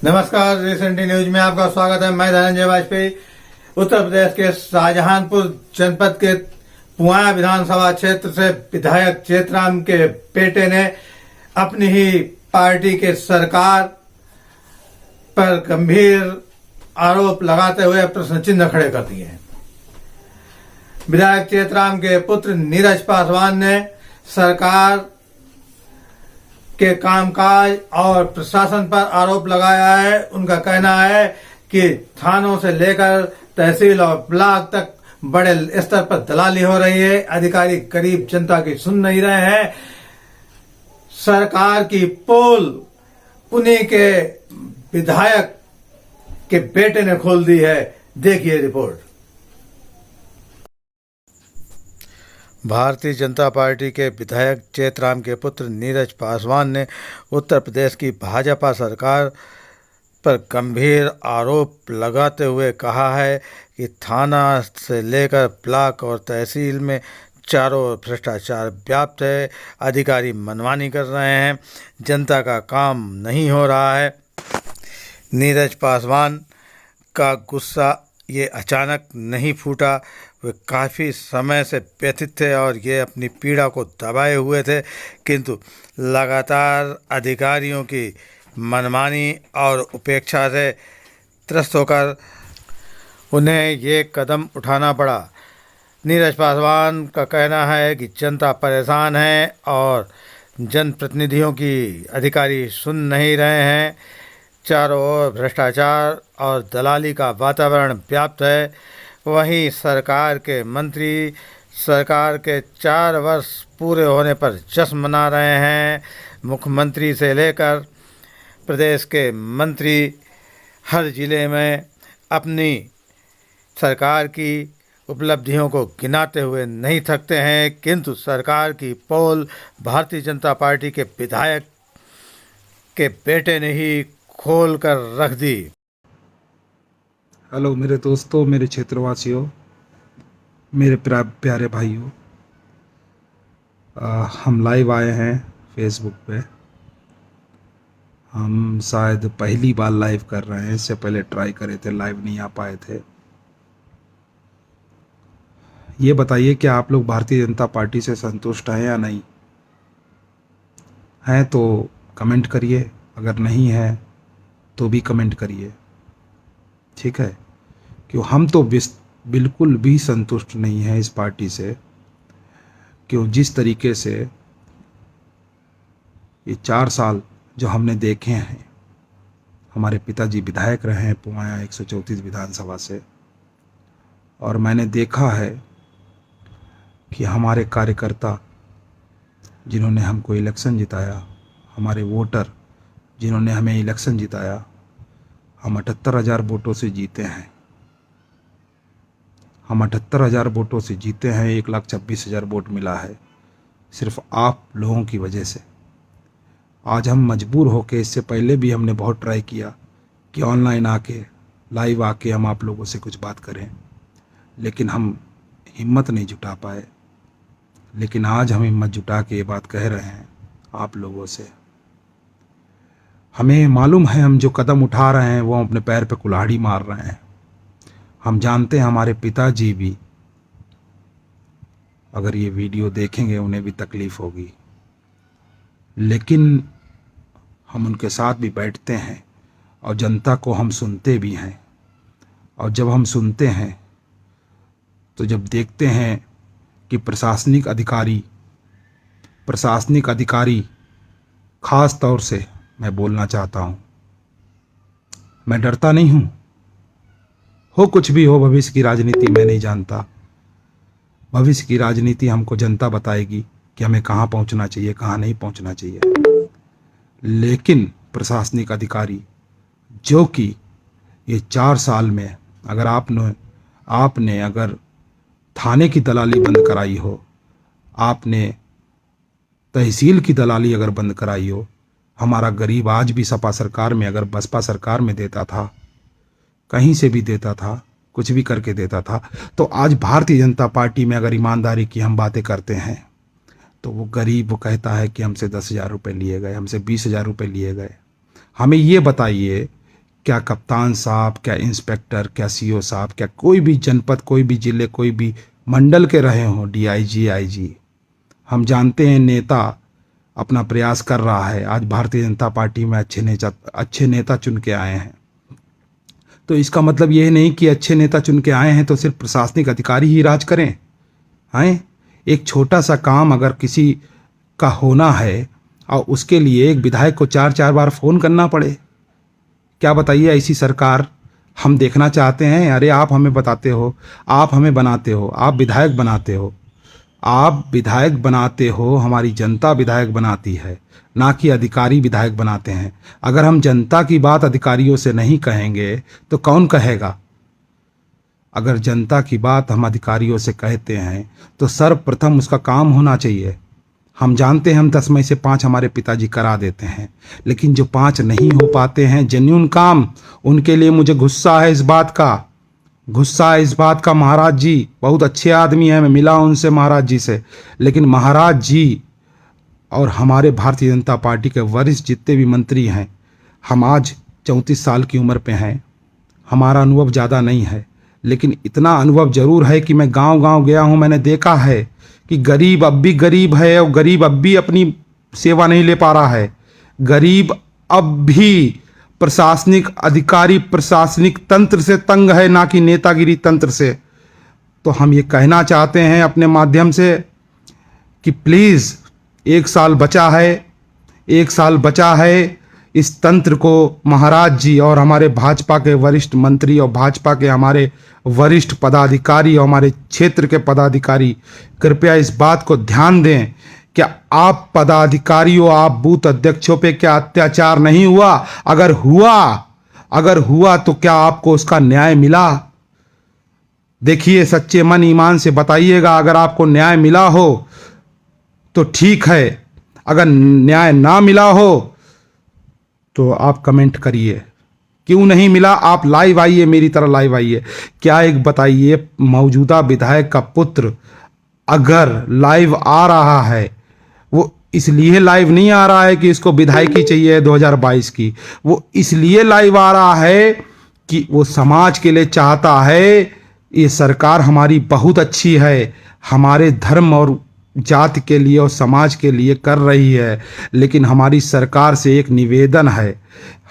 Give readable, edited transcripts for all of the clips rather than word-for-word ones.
नमस्कार, रिसेंटी न्यूज में आपका स्वागत है। मैं धनंजय वाजपेयी। उत्तर प्रदेश के शाहजहांपुर जनपद के पुआया विधानसभा क्षेत्र से विधायक चेतराम के बेटे ने अपनी ही पार्टी के सरकार पर गंभीर आरोप लगाते हुए प्रश्न चिन्ह खड़े कर दिए हैं। विधायक चेतराम के पुत्र नीरज पासवान ने सरकार के कामकाज और प्रशासन पर आरोप लगाया है। उनका कहना है कि थानों से लेकर तहसील और ब्लॉक तक बड़े स्तर पर दलाली हो रही है। अधिकारी गरीब जनता की सुन नहीं रहे हैं। सरकार की पोल उन्हीं के विधायक के बेटे ने खोल दी है। देखिए रिपोर्ट। भारतीय जनता पार्टी के विधायक चेतराम के पुत्र नीरज पासवान ने उत्तर प्रदेश की भाजपा सरकार पर गंभीर आरोप लगाते हुए कहा है कि थाना से लेकर ब्लॉक और तहसील में चारों ओर भ्रष्टाचार व्याप्त है। अधिकारी मनमानी कर रहे हैं, जनता का काम नहीं हो रहा है। नीरज पासवान का गुस्सा ये अचानक नहीं फूटा। वे काफ़ी समय से व्यथित थे और ये अपनी पीड़ा को दबाए हुए थे, किंतु लगातार अधिकारियों की मनमानी और उपेक्षा से त्रस्त होकर उन्हें ये कदम उठाना पड़ा। नीरज पासवान का कहना है कि जनता परेशान है और जनप्रतिनिधियों की अधिकारी सुन नहीं रहे हैं। चारों ओर भ्रष्टाचार और दलाली का वातावरण व्याप्त है। वहीं सरकार के मंत्री सरकार के 4 वर्ष पूरे होने पर जश्न मना रहे हैं। मुख्यमंत्री से लेकर प्रदेश के मंत्री हर जिले में अपनी सरकार की उपलब्धियों को गिनाते हुए नहीं थकते हैं, किंतु सरकार की पोल भारतीय जनता पार्टी के विधायक के बेटे ने ही खोल कर रख दी। हेलो मेरे दोस्तों, मेरे क्षेत्रवासियों, मेरे प्यारे भाइयों, हम लाइव आए हैं फेसबुक पे। हम शायद पहली बार लाइव कर रहे हैं। इससे पहले ट्राई करे थे, लाइव नहीं आ पाए थे। ये बताइए कि आप लोग भारतीय जनता पार्टी से संतुष्ट हैं या नहीं हैं? तो कमेंट करिए, अगर नहीं है तो भी कमेंट करिए, ठीक है? क्यों हम तो बिल्कुल भी संतुष्ट नहीं हैं इस पार्टी से। क्यों जिस तरीके से ये 4 साल जो हमने देखे हैं, हमारे पिताजी विधायक रहे हैं पुआया 134 विधानसभा से, और मैंने देखा है कि हमारे कार्यकर्ता जिन्होंने हमको इलेक्शन जिताया, हमारे वोटर जिन्होंने हमें इलेक्शन जिताया, हम 78,000 वोटों से जीते हैं। हम 78,000 वोटों से जीते हैं। 1,26,000 वोट मिला है सिर्फ आप लोगों की वजह से। आज हम मजबूर होके, इससे पहले भी हमने बहुत ट्राई किया कि ऑनलाइन आके, लाइव आके हम आप लोगों से कुछ बात करें, लेकिन हम हिम्मत नहीं जुटा पाए। लेकिन आज हम हिम्मत जुटा के ये बात कह रहे हैं आप लोगों से। हमें मालूम है हम जो कदम उठा रहे हैं वो अपने पैर पे कुल्हाड़ी मार रहे हैं। हम जानते हैं हमारे पिताजी भी अगर ये वीडियो देखेंगे उन्हें भी तकलीफ़ होगी, लेकिन हम उनके साथ भी बैठते हैं और जनता को हम सुनते भी हैं। और जब हम सुनते हैं तो जब देखते हैं कि प्रशासनिक अधिकारी ख़ास तौर से मैं बोलना चाहता हूँ, मैं डरता नहीं हूँ। हो कुछ भी हो, भविष्य की राजनीति मैं नहीं जानता। भविष्य की राजनीति हमको जनता बताएगी कि हमें कहाँ पहुँचना चाहिए, कहाँ नहीं पहुँचना चाहिए। लेकिन प्रशासनिक अधिकारी जो कि ये 4 साल में अगर आपने अगर थाने की दलाली बंद कराई हो, आपने तहसील की दलाली अगर बंद कराई हो, हमारा गरीब आज भी सपा सरकार में, अगर बसपा सरकार में देता था, कहीं से भी देता था, कुछ भी करके देता था, तो आज भारतीय जनता पार्टी में अगर ईमानदारी की हम बातें करते हैं तो वो गरीब वो कहता है कि हमसे 10,000 रुपये लिए गए, हमसे 20,000 रुपये लिए गए। हमें ये बताइए क्या कप्तान साहब, क्या इंस्पेक्टर, क्या सीओ साहब, क्या कोई भी जनपद, कोई भी जिले, कोई भी मंडल के रहे हों, डीआईजी, आईजी, हम जानते हैं नेता अपना प्रयास कर रहा है। आज भारतीय जनता पार्टी में अच्छे नेता चुन के आए हैं। तो इसका मतलब ये नहीं कि अच्छे नेता चुन के आए हैं तो सिर्फ प्रशासनिक अधिकारी ही राज करें। हैं, एक छोटा सा काम अगर किसी का होना है और उसके लिए एक विधायक को 4-4 बार फ़ोन करना पड़े, क्या बताइए, ऐसी सरकार हम देखना चाहते हैं? अरे आप हमें बताते हो, आप हमें बनाते हो, आप विधायक बनाते हो, आप विधायक बनाते हो, हमारी जनता विधायक बनाती है, ना कि अधिकारी विधायक बनाते हैं। अगर हम जनता की बात अधिकारियों से नहीं कहेंगे तो कौन कहेगा? अगर जनता की बात हम अधिकारियों से कहते हैं तो सर्वप्रथम उसका काम होना चाहिए। हम जानते हैं हम 10 में से 5 हमारे पिताजी करा देते हैं, लेकिन जो 5 नहीं हो पाते हैं जेन्युइन काम, उनके लिए मुझे गुस्सा है इस बात का। महाराज जी बहुत अच्छे आदमी हैं, मैं मिला उनसे, महाराज जी से, लेकिन महाराज जी और हमारे भारतीय जनता पार्टी के वरिष्ठ जितने भी मंत्री हैं, हम आज 34 साल की उम्र पे हैं, हमारा अनुभव ज़्यादा नहीं है, लेकिन इतना अनुभव ज़रूर है कि मैं गांव-गांव गया हूं, मैंने देखा है कि गरीब अब भी गरीब है और गरीब अब भी अपनी सेवा नहीं ले पा रहा है। गरीब अब भी प्रशासनिक अधिकारी, प्रशासनिक तंत्र से तंग है, ना कि नेतागिरी तंत्र से। तो हम ये कहना चाहते हैं अपने माध्यम से कि प्लीज़ 1 साल बचा है, इस तंत्र को महाराज जी और हमारे भाजपा के वरिष्ठ मंत्री और भाजपा के हमारे वरिष्ठ पदाधिकारी और हमारे क्षेत्र के पदाधिकारी कृपया इस बात को ध्यान दें। क्या आप पदाधिकारियों, आप बूथ अध्यक्षों पे क्या अत्याचार नहीं हुआ? अगर हुआ तो क्या आपको उसका न्याय मिला? देखिए, सच्चे मन ईमान से बताइएगा, अगर आपको न्याय मिला हो तो ठीक है, अगर न्याय ना मिला हो तो आप कमेंट करिए। क्यों नहीं मिला? आप लाइव आइए, मेरी तरह लाइव आइए। क्या एक बताइए, मौजूदा विधायक का पुत्र अगर लाइव आ रहा है, वो इसलिए लाइव नहीं आ रहा है कि इसको विधायकी चाहिए 2022 की, वो इसलिए लाइव आ रहा है कि वो समाज के लिए चाहता है ये सरकार हमारी बहुत अच्छी है, हमारे धर्म और जाति के लिए और समाज के लिए कर रही है। लेकिन हमारी सरकार से एक निवेदन है,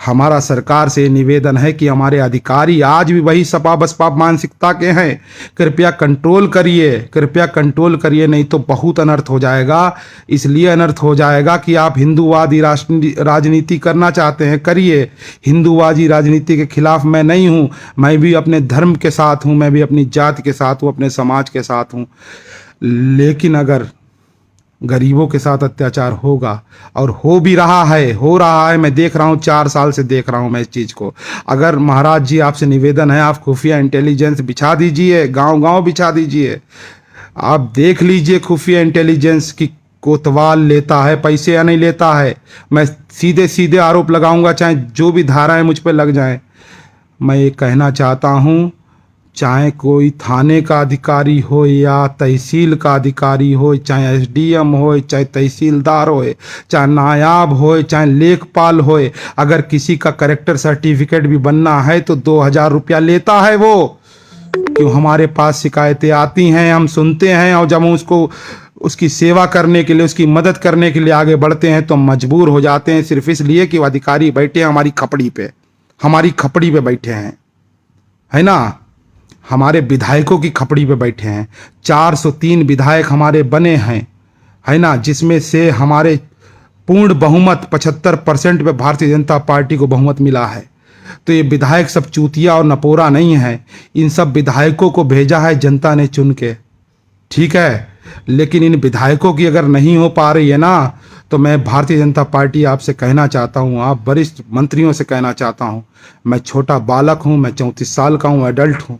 हमारा सरकार से निवेदन है कि हमारे अधिकारी आज भी वही सपा बसपा मानसिकता के हैं। कृपया कंट्रोल करिए, नहीं तो बहुत अनर्थ हो जाएगा। इसलिए अनर्थ हो जाएगा कि आप हिंदूवादी राजनीति करना चाहते हैं, करिए। हिंदूवादी राजनीति के खिलाफ मैं नहीं हूँ, मैं भी अपने धर्म के साथ हूँ, मैं भी अपनी जाति के साथ हूँ, अपने समाज के साथ हूँ। लेकिन अगर गरीबों के साथ अत्याचार होगा, और हो रहा है, मैं देख रहा हूँ, 4 साल से देख रहा हूँ मैं इस चीज़ को। अगर महाराज जी आपसे निवेदन है, आप खुफिया इंटेलिजेंस बिछा दीजिए, गांव-गांव बिछा दीजिए, आप देख लीजिए खुफिया इंटेलिजेंस की कोतवाल लेता है पैसे या नहीं लेता है। मैं सीधे सीधे आरोप लगाऊंगा, चाहे जो भी धाराएं मुझ पर लग जाएं। मैं ये कहना चाहता हूँ, चाहे कोई थाने का अधिकारी हो या तहसील का अधिकारी हो, चाहे एसडीएम हो, चाहे तहसीलदार हो, चाहे नायाब हो, चाहे लेखपाल हो, अगर किसी का कैरेक्टर सर्टिफिकेट भी बनना है तो 2000 रुपया लेता है वो। क्यों? हमारे पास शिकायतें आती हैं, हम सुनते हैं, और जब हम उसकी सेवा करने के लिए, उसकी मदद करने के लिए आगे बढ़ते हैं तो मजबूर हो जाते हैं, सिर्फ इसलिए कि वो अधिकारी बैठे हैं हमारी खपड़ी पे बैठे हैं, है ना, हमारे विधायकों की खपड़ी पे बैठे हैं। 403 विधायक हमारे बने हैं, है ना, जिसमें से हमारे पूर्ण बहुमत 75% पे भारतीय जनता पार्टी को बहुमत मिला है। तो ये विधायक सब चूतिया और नपोरा नहीं है, इन सब विधायकों को भेजा है जनता ने चुन के, ठीक है। लेकिन इन विधायकों की अगर नहीं हो पा रही है ना, तो मैं भारतीय जनता पार्टी आपसे कहना चाहता हूँ, आप वरिष्ठ मंत्रियों से कहना चाहता हूँ, मैं छोटा बालक हूँ, मैं 34 साल का हूँ, एडल्ट हूँ,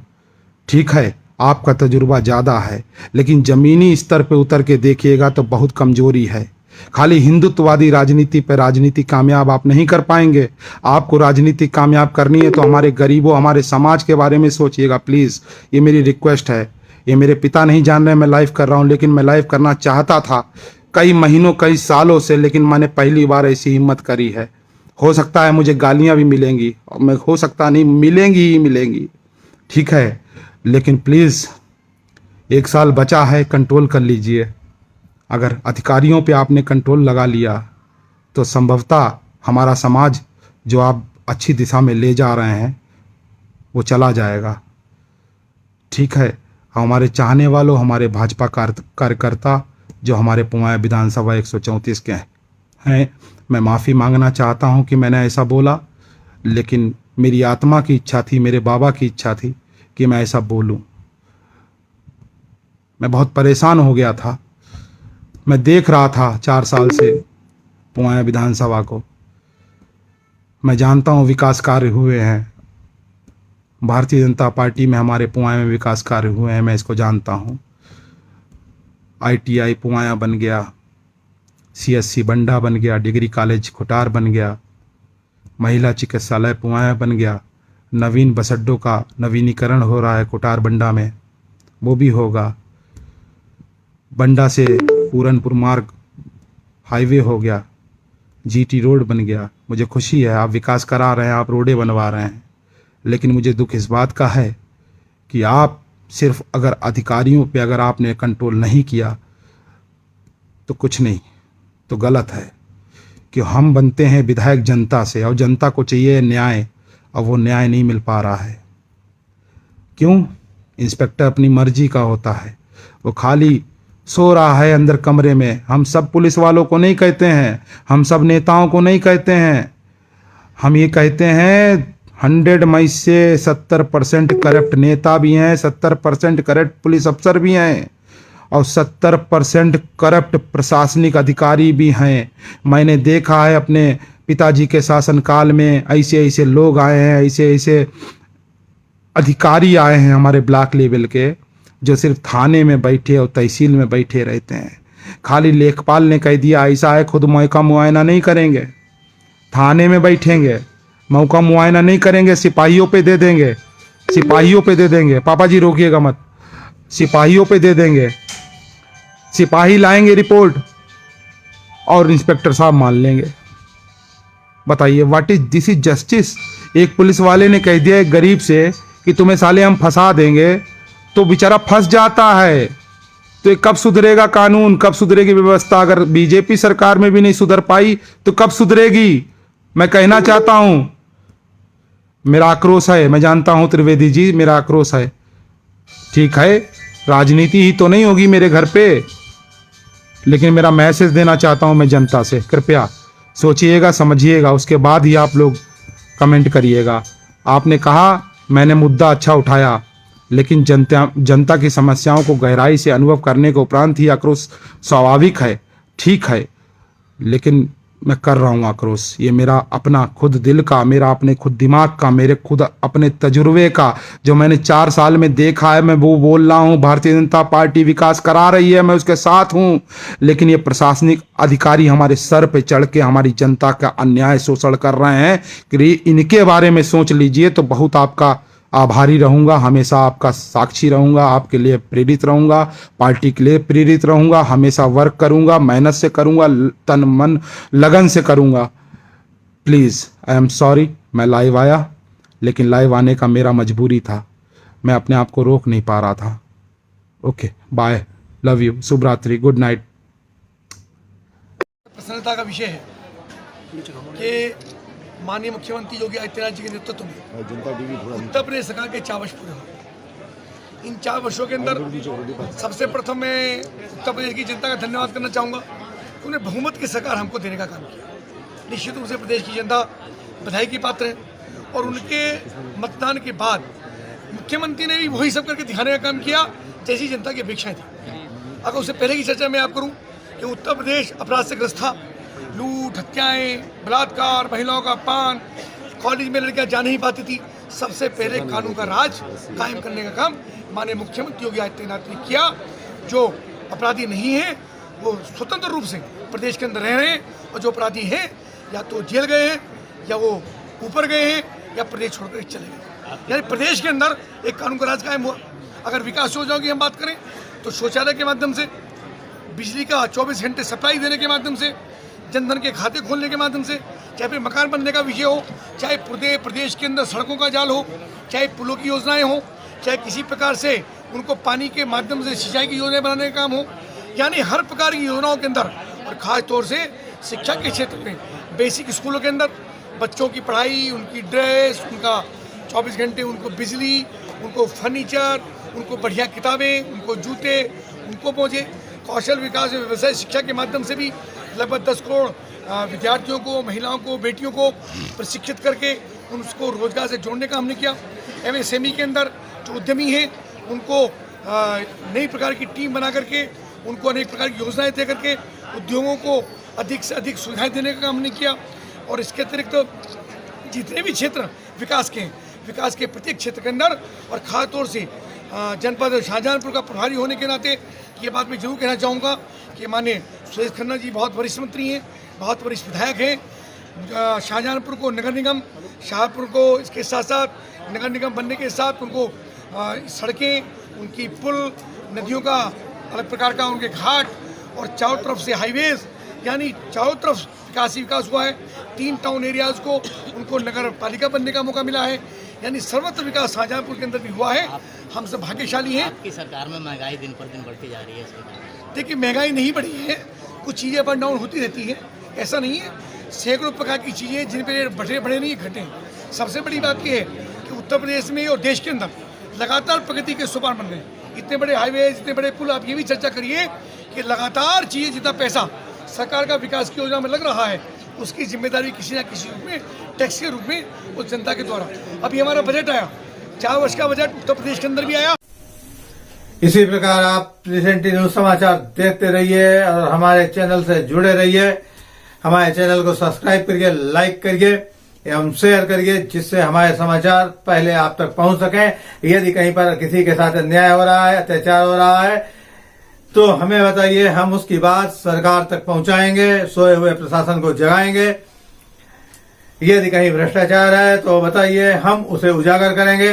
ठीक है, आपका तजुर्बा ज़्यादा है, लेकिन ज़मीनी स्तर पे उतर के देखिएगा तो बहुत कमजोरी है। खाली हिंदुत्ववादी राजनीति पे राजनीति कामयाब आप नहीं कर पाएंगे। आपको राजनीति कामयाब करनी है तो हमारे गरीबों, हमारे समाज के बारे में सोचिएगा प्लीज़, ये मेरी रिक्वेस्ट है। ये मेरे पिता नहीं जान रहे मैं लाइव कर रहा हूँ, लेकिन मैं लाइव करना चाहता था कई महीनों, कई सालों से, लेकिन मैंने पहली बार ऐसी हिम्मत करी है। हो सकता है मुझे गालियां भी मिलेंगी, और मैं हो सकता नहीं, मिलेंगी ही मिलेंगी, ठीक है, लेकिन प्लीज़ 1 साल बचा है, कंट्रोल कर लीजिए। अगर अधिकारियों पे आपने कंट्रोल लगा लिया तो संभवतः हमारा समाज जो आप अच्छी दिशा में ले जा रहे हैं वो चला जाएगा, ठीक है। हमारे चाहने वालों, हमारे भाजपा कार्यकर्ता जो हमारे पुवाया विधानसभा 134 के हैं, मैं माफ़ी मांगना चाहता हूं कि मैंने ऐसा बोला, लेकिन मेरी आत्मा की इच्छा थी, मेरे बाबा की इच्छा थी कि मैं ऐसा बोलूं। मैं बहुत परेशान हो गया था। मैं देख रहा था 4 साल से पुवाया विधानसभा को। मैं जानता हूं विकास कार्य हुए हैं, भारतीय जनता पार्टी में हमारे पुवाया में विकास कार्य हुए हैं, मैं इसको जानता हूं। ITI पुवाया बन गया, CSC बंडा बन गया, डिग्री कॉलेज खुटार बन गया, महिला चिकित्सालय पुवाया बन गया, नवीन बस अड्डों का नवीनीकरण हो रहा है कुटार बंडा में, वो भी होगा। बंडा से पूरनपुर मार्ग हाईवे हो गया, GT रोड बन गया। मुझे खुशी है, आप विकास करा रहे हैं, आप रोडें बनवा रहे हैं, लेकिन मुझे दुख इस बात का है कि आप सिर्फ अगर अधिकारियों पे अगर आपने कंट्रोल नहीं किया तो कुछ नहीं, तो गलत है। कि हम बनते हैं विधायक जनता से, और जनता को चाहिए न्याय, और वो न्याय नहीं मिल पा रहा है। क्यों? इंस्पेक्टर अपनी मर्जी का होता है, वो खाली सो रहा है अंदर कमरे में। हम सब पुलिस वालों को नहीं कहते हैं, हम सब नेताओं को नहीं कहते हैं, हम ये कहते हैं 100 में से 70% करप्ट नेता भी हैं, 70% करप्ट पुलिस अफसर भी हैं, और 70% करप्ट प्रशासनिक अधिकारी भी हैं। मैंने देखा है अपने पिताजी के शासनकाल में ऐसे ऐसे लोग आए हैं, ऐसे ऐसे अधिकारी आए हैं हमारे ब्लॉक लेवल के, जो सिर्फ थाने में बैठे और तहसील में बैठे रहते हैं। खाली लेखपाल ने कह दिया ऐसा है, खुद मौका मुआयना नहीं करेंगे, थाने में बैठेंगे, मौका मुआयना नहीं करेंगे, सिपाहियों पे दे देंगे, सिपाहियों पे दे देंगे। पापा जी रोकिएगा मत, सिपाहियों पे दे देंगे, सिपाही लाएंगे रिपोर्ट और इंस्पेक्टर साहब मान लेंगे। बताइए, what is this? Is justice? एक पुलिस वाले ने कह दिया एक गरीब से कि तुम्हें साले हम फंसा देंगे, तो बेचारा फंस जाता है। तो ये कब सुधरेगा कानून, कब सुधरेगी व्यवस्था? अगर बीजेपी सरकार में भी नहीं सुधर पाई तो कब सुधरेगी? मैं कहना चाहता हूं, मेरा आक्रोश है, मैं जानता हूं त्रिवेदी जी, मेरा आक्रोश है, ठीक है, राजनीति ही तो नहीं होगी मेरे घर पे, लेकिन मेरा मैसेज देना चाहता हूं मैं जनता से। कृपया सोचिएगा, समझिएगा, उसके बाद ही आप लोग कमेंट करिएगा। आपने कहा मैंने मुद्दा अच्छा उठाया, लेकिन जनता की समस्याओं को गहराई से अनुभव करने के उपरांत ही आक्रोश स्वाभाविक है, ठीक है, लेकिन मैं कर रहा हूँ आक्रोश। ये मेरा अपना खुद दिल का, मेरा अपने खुद दिमाग का, मेरे खुद अपने तजुर्बे का, जो मैंने 4 साल में देखा है, मैं वो बोल रहा हूँ। भारतीय जनता पार्टी विकास करा रही है, मैं उसके साथ हूँ, लेकिन ये प्रशासनिक अधिकारी हमारे सर पे चढ़ के हमारी जनता का अन्याय शोषण कर रहे हैं कि इनके बारे में सोच लीजिए। तो बहुत आपका आभारी रहूंगा, हमेशा आपका साक्षी रहूंगा, आपके लिए प्रेरित रहूंगा, पार्टी के लिए प्रेरित रहूंगा, हमेशा वर्क करूंगा, मेहनत से करूंगा, तन मन लगन से करूंगा। प्लीज़, आई एम सॉरी, मैं लाइव आया, लेकिन लाइव आने का मेरा मजबूरी था, मैं अपने आप को रोक नहीं पा रहा था। ओके, बाय, लव यू, शुभ रात्रि, गुड नाइट। प्रसन्नता का विषय है कि माननीय मुख्यमंत्री योगी आदित्यनाथ जी के नेतृत्व में उत्तर प्रदेश सरकार के 4 वर्ष पूरे हुए। इन 4 वर्षों के अंदर सबसे प्रथम मैं उत्तर प्रदेश की जनता का धन्यवाद करना चाहूँगा कि उन्हें बहुमत की सरकार हमको देने का काम किया। निश्चित रूप से प्रदेश की जनता बधाई की पात्र है, और उनके मतदान के बाद मुख्यमंत्री ने भी वही सब करके दिखाने का काम किया जैसी जनता की अपेक्षाएं थी। अगर उससे पहले की चर्चा मैं आप करूँ कि उत्तर प्रदेश अपराध से ग्रस्त था, लूट, हत्याएं, बलात्कार, महिलाओं का अपमान, कॉलेज में लड़कियां जा नहीं पाती थी। सबसे पहले कानून का राज कायम करने का काम माननीय मुख्यमंत्री योगी आदित्यनाथ ने किया। जो अपराधी नहीं है वो स्वतंत्र रूप से प्रदेश के अंदर रह रहे हैं, और जो अपराधी हैं या तो जेल गए हैं, या वो ऊपर गए हैं, या प्रदेश छोड़कर चले गए। यानी प्रदेश के अंदर एक कानून का राज कायम हुआ। अगर विकास योजनाओं की हम बात करें तो शौचालय के माध्यम से, बिजली का 24 घंटे सप्लाई देने के माध्यम से, जनधन के खाते खोलने के माध्यम से, चाहे फिर मकान बनने का विषय हो, चाहे प्रदेश के अंदर सड़कों का जाल हो, चाहे पुलों की योजनाएं हो, चाहे किसी प्रकार से उनको पानी के माध्यम से सिंचाई की योजनाएं बनाने का काम हो, यानी हर प्रकार की योजनाओं के अंदर, और खास तौर से शिक्षा के क्षेत्र में बेसिक स्कूलों के अंदर बच्चों की पढ़ाई, उनकी ड्रेस, उनका 24 घंटे उनको बिजली, उनको फर्नीचर, उनको बढ़िया किताबें, उनको जूते, उनको पहुँचे कौशल विकास और व्यवसाय शिक्षा के माध्यम से भी लगभग 10 करोड़ विद्यार्थियों को, महिलाओं को, बेटियों को प्रशिक्षित करके उनको रोजगार से जोड़ने का हमने किया। MSME के अंदर जो उद्यमी हैं उनको नई प्रकार की टीम बना करके उनको अनेक प्रकार की योजनाएं दे करके उद्योगों को अधिक से अधिक सुविधाएं देने का काम हमने किया। और इसके अतिरिक्त जितने भी क्षेत्र विकास के प्रत्येक क्षेत्र के अंदर, और खास तौर से जनपद शाहजहांपुर का प्रभारी होने के नाते ये बात मैं जरूर कहना चाहूँगा कि माननीय सुरेश खन्ना जी बहुत वरिष्ठ मंत्री हैं, बहुत वरिष्ठ विधायक हैं। शाहजहांपुर को नगर निगम, शाहपुर को इसके साथ साथ नगर निगम बनने के साथ उनको सड़कें, उनकी पुल, नदियों का अलग प्रकार का उनके घाट, और चारों तरफ से हाईवेज, यानी चारों तरफ विकास ही विकास हुआ है। 3 टाउन एरियाज को उनको नगर पालिका बनने का मौका मिला है, यानी सर्वत्र विकास शाहजहांपुर के अंदर भी हुआ है। हम सब भाग्यशाली हैं। आपकी सरकार में महंगाई दिन पर दिन बढ़ती जा रही है, इसके देखिए महंगाई नहीं बढ़ी है, कुछ चीज़ें अप एंड डाउन होती रहती है, ऐसा नहीं है। सैकड़ों प्रकार की चीज़ें जिन पर बढ़े नहीं घटे। सबसे बड़ी बात यह है कि उत्तर प्रदेश में और देश के अंदर लगातार प्रगति के सोपान बन रहे हैं। इतने बड़े हाईवे, इतने बड़े पुल, आप ये भी चर्चा करिए कि लगातार चीज़ें, जितना पैसा सरकार का विकास की योजना में लग रहा है, उसकी जिम्मेदारी किसी न किसी रूप में, टैक्स के रूप में उस जनता के द्वारा। अभी हमारा बजट आया, 4 वर्ष का बजट उत्तर प्रदेश के अंदर भी आया। इसी प्रकार आप प्रेजेंटी न्यूज समाचार देखते रहिए और हमारे चैनल से जुड़े रहिए। हमारे चैनल को सब्सक्राइब करिए, लाइक करिए एवं शेयर करिए, जिससे हमारे समाचार पहले आप तक पहुंच सकें। यदि कहीं पर किसी के साथ अन्याय हो रहा है, अत्याचार हो रहा है, तो हमें बताइए, हम उसकी बात सरकार तक पहुंचाएंगे, सोए हुए प्रशासन को जगाएंगे। यदि कहीं भ्रष्टाचार है तो बताइए, हम उसे उजागर करेंगे।